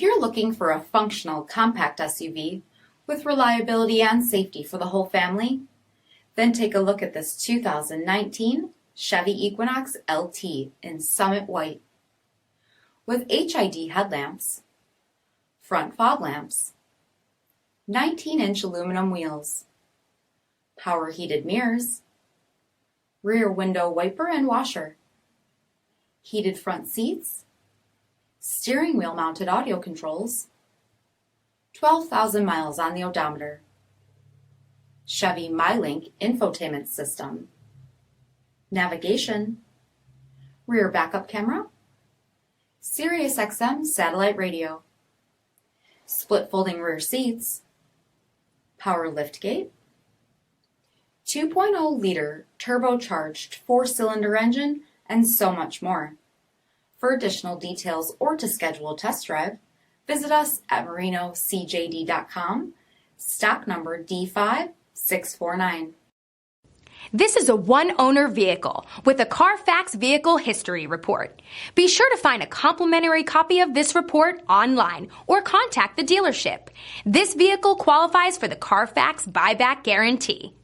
you're looking for a functional compact SUV with reliability and safety for the whole family, then take a look at this 2019 Chevy Equinox LT in Summit White. With HID headlamps, front fog lamps, 19-inch aluminum wheels, power heated mirrors, rear window wiper and washer, heated front seats, steering wheel mounted audio controls, 12,000 miles on the odometer, Chevy MyLink infotainment system, navigation, rear backup camera, SIRIUSXM satellite radio, split folding rear seats, power liftgate, 2.0-liter turbocharged 4-cylinder engine, and so much more. For additional details or to schedule a test drive, visit us at marinocjd.com, stock number D5649. This is a one-owner vehicle with a CARFAX Vehicle History Report. Be sure to find a complimentary copy of this report online or contact the dealership. This vehicle qualifies for the CARFAX Buyback Guarantee.